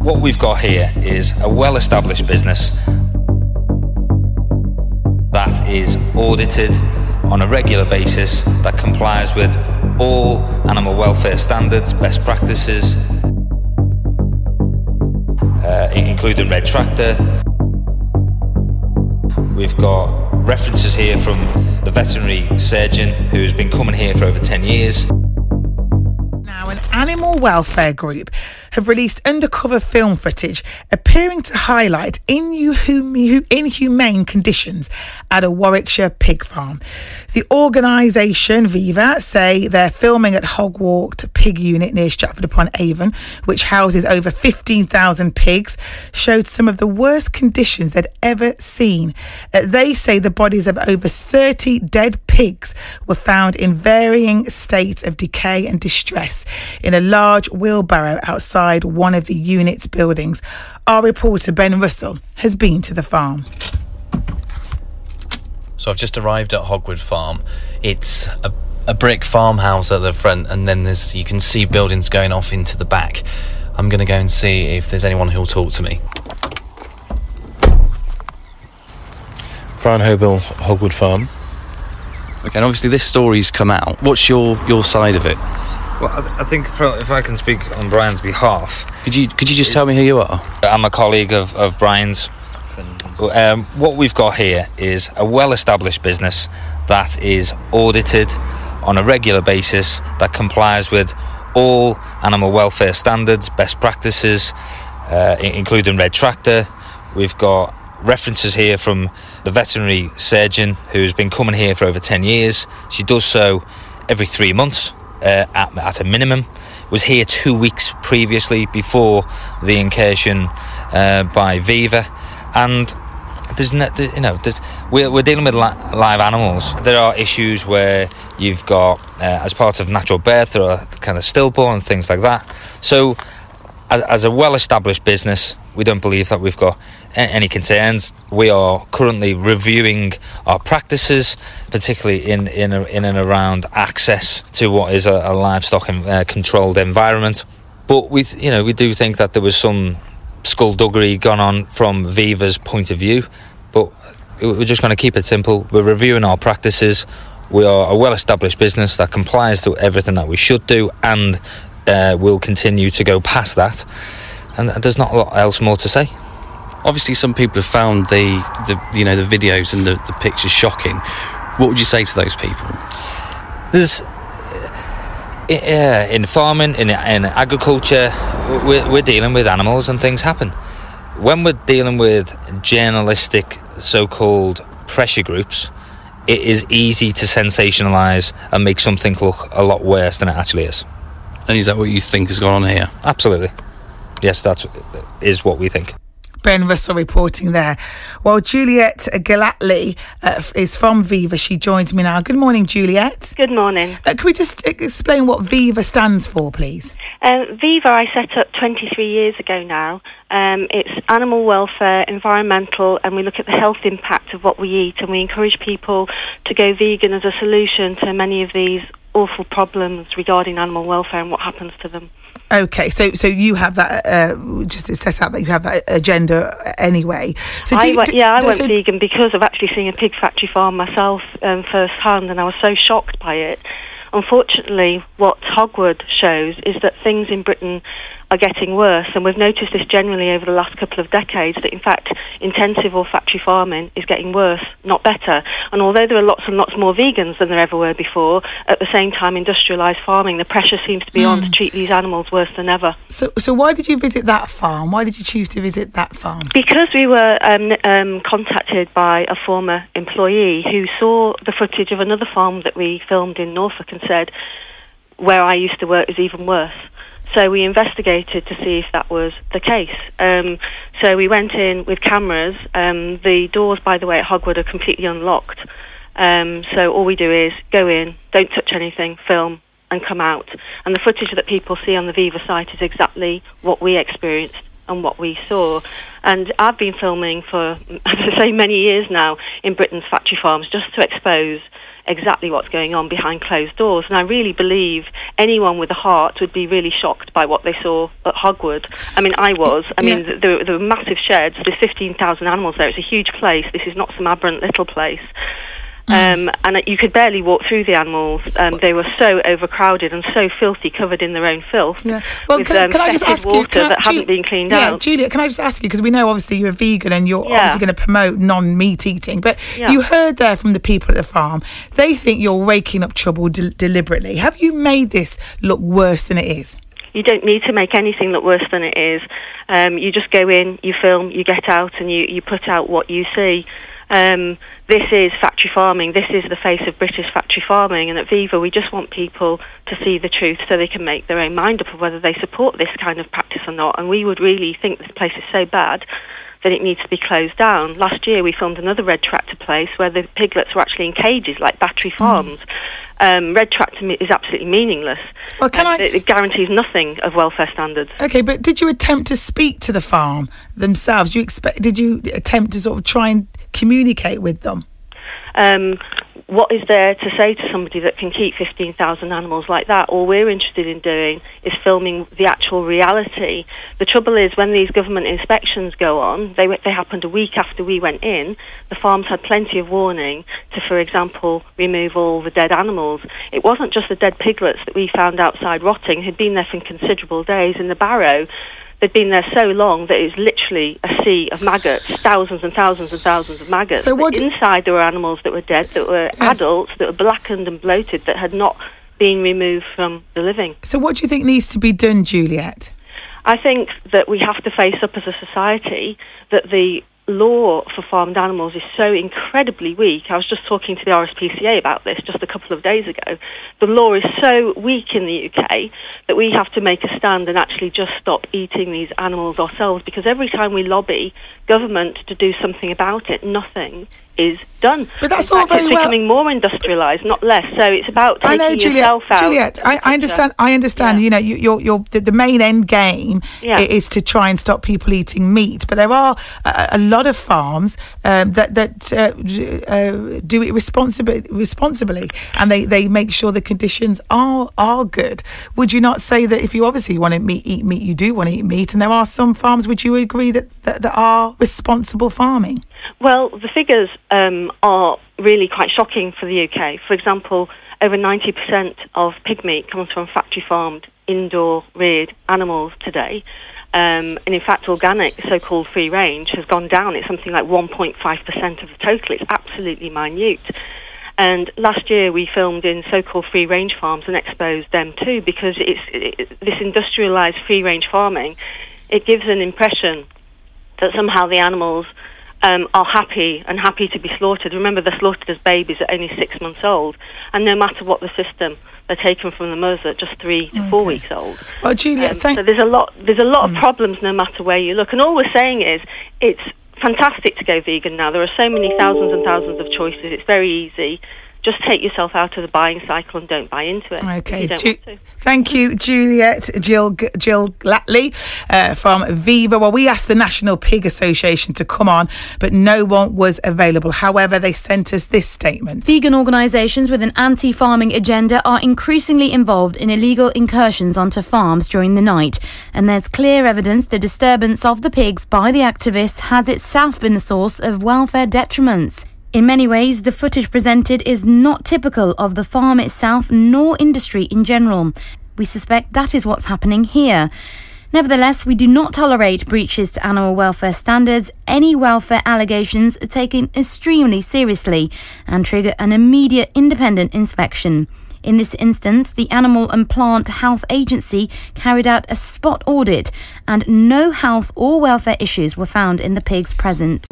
What we've got here is a well-established business that is audited on a regular basis, that complies with all animal welfare standards, best practices, including Red Tractor. We've got references here from the veterinary surgeon who's been coming here for over 10 years. Now, an animal welfare group have released undercover film footage appearing to highlight inhumane conditions at a Warwickshire pig farm. The organisation, Viva, say they're filming at Hogwood Pig unit near Stratford-upon-Avon, which houses over 15,000 pigs, showed some of the worst conditions they'd ever seen. They say the bodies of over 30 dead pigs were found in varying states of decay and distress in a large wheelbarrow outside one of the unit's buildings. Our reporter Ben Russell has been to the farm. So I've just arrived at Hogwood Farm. It's a brick farmhouse at the front, and then you can see buildings going off into the back. I'm going to go and see if there's anyone who'll talk to me. Brian Hobel, Hogwood Farm. Okay, and obviously this story's come out. What's your side of it? Well, I think if I can speak on Brian's behalf... Could you just tell me who you are? I'm a colleague of Brian's. What we've got here is a well-established business that is audited on a regular basis, that complies with all animal welfare standards, best practices, including Red Tractor. We've got references here from the veterinary surgeon who's been coming here for over 10 years. She does so every 3 months at a minimum. Was here 2 weeks previously before the incursion by Viva, and we're dealing with live animals. There are issues where you've got, as part of natural birth, there are kind of stillborn and things like that. So, as a well-established business, we don't believe that we've got any concerns. We are currently reviewing our practices, particularly in and around access to what is a livestock controlled environment. But we do think that there was some skullduggery gone on from Viva's point of view, but we're just going to keep it simple. We're reviewing our practices. We are a well-established business that complies to everything that we should do, and will continue to go past that. And there's not a lot else more to say. Obviously, some people have found the videos and the pictures shocking. What would you say to those people? There's in farming, in agriculture, we're dealing with animals and things happen. When we're dealing with journalistic so-called pressure groups, it is easy to sensationalise and make something look a lot worse than it actually is. And is that what you think has gone on here? Absolutely. Yes, that is what we think. Ben Russell reporting there. Well, Juliet Gellatley is from Viva. She joins me now. Good morning, Juliet. Good morning. Can we just explain what Viva stands for, please? Viva I set up 23 years ago now. It's animal welfare, environmental, and we look at the health impact of what we eat, and we encourage people to go vegan as a solution to many of these awful problems regarding animal welfare and what happens to them. Okay, so you have that, just to set out that you have that agenda anyway. So I went vegan because of actually seeing a pig factory farm myself first hand, and I was so shocked by it. Unfortunately, what Hogwood shows is that things in Britain are getting worse, and we've noticed this generally over the last couple of decades, that in fact intensive or factory farming is getting worse, not better. And although there are lots and lots more vegans than there ever were before, at the same time industrialised farming, the pressure seems to be on to treat these animals worse than ever. So why did you visit that farm? Why did you choose to visit that farm? Because we were contacted by a former employee who saw the footage of another farm that we filmed in Norfolk and said, where I used to work is even worse. So we investigated to see if that was the case. So we went in with cameras. The doors, by the way, at Hogwood are completely unlocked. So all we do is go in, don't touch anything, film, and come out. And the footage that people see on the Viva site is exactly what we experienced and what we saw. And I've been filming for, as I say, many years now in Britain's factory farms, just to expose exactly what's going on behind closed doors. And I really believe anyone with a heart would be really shocked by what they saw at Hogwood. I mean, I was. I mean, there were massive sheds. There's 15,000 animals there. It's a huge place. This is not some aberrant little place. And you could barely walk through the animals. They were so overcrowded and so filthy, covered in their own filth. Yeah. Well, with, can I just ask water you? that hadn't been cleaned out. Yeah, Juliet, can I just ask you, because we know obviously you're a vegan and you're obviously going to promote non-meat eating, but you heard there from the people at the farm, they think you're raking up trouble deliberately. Have you made this look worse than it is? You don't need to make anything look worse than it is. You just go in, you film, you get out, and you put out what you see. This is factory farming. This is the face of British factory farming. And at Viva, we just want people to see the truth so they can make their own mind up of whether they support this kind of practice or not. And we would really think this place is so bad that it needs to be closed down. Last year, we filmed another red tractor place where the piglets were actually in cages, like battery farms. Red tractor is absolutely meaningless. Well, it guarantees nothing of welfare standards. Okay, but did you attempt to speak to the farm themselves? Did you attempt to sort of try and communicate with them? What is there to say to somebody that can keep 15,000 animals like that? All we're interested in doing is filming the actual reality. The trouble is, when these government inspections go on, they happened a week after we went in. The farms had plenty of warning to, for example, remove all the dead animals. It wasn't just the dead piglets that we found outside rotting, who'd been there for considerable days in the barrow. They'd been there so long that it was literally a sea of maggots, thousands and thousands and thousands of maggots. So inside there were animals that were dead, that were adults, that were blackened and bloated, that had not been removed from the living. So what do you think needs to be done, Juliet? I think that we have to face up as a society that the law for farmed animals is so incredibly weak. I was just talking to the RSPCA about this just a couple of days ago. The law is so weak in the UK that we have to make a stand and actually just stop eating these animals ourselves, because every time we lobby government to do something about it, nothing is done. But that's all very well. It's becoming more industrialised, not less. So it's about taking yourself out. Juliet, I understand. Yeah. You know, the main end game is to try and stop people eating meat. But there are a lot of farms that do it responsibly, and they make sure the conditions are good. Would you not say that if you obviously want to eat meat, you do want to eat meat, and there are some farms? Would you agree that are responsible farming? Well, the figures are really quite shocking for the UK. For example, over 90% of pig meat comes from factory-farmed, indoor-reared animals today. And in fact, organic, so-called free-range, has gone down. It's something like 1.5% of the total. It's absolutely minute. And last year we filmed in so-called free-range farms and exposed them too, because this industrialised free-range farming, it gives an impression that somehow the animals are happy to be slaughtered. Remember, they're slaughtered as babies at only 6 months old, and no matter what the system, they're taken from the mothers at just 3 to 4 weeks old. Well, Juliet, so there's a lot of problems no matter where you look, and all we're saying is it's fantastic to go vegan now. There are so many thousands and thousands of choices. It's very easy. Just take yourself out of the buying cycle and don't buy into it. Okay. Thank you, Juliet Gellatley from Viva. Well, we asked the National Pig Association to come on, but no one was available. However, they sent us this statement. Vegan organisations with an anti-farming agenda are increasingly involved in illegal incursions onto farms during the night. And there's clear evidence the disturbance of the pigs by the activists has itself been the source of welfare detriments. In many ways, the footage presented is not typical of the farm itself nor industry in general. We suspect that is what's happening here. Nevertheless, we do not tolerate breaches to animal welfare standards. Any welfare allegations are taken extremely seriously and trigger an immediate independent inspection. In this instance, the Animal and Plant Health Agency carried out a spot audit and no health or welfare issues were found in the pigs present.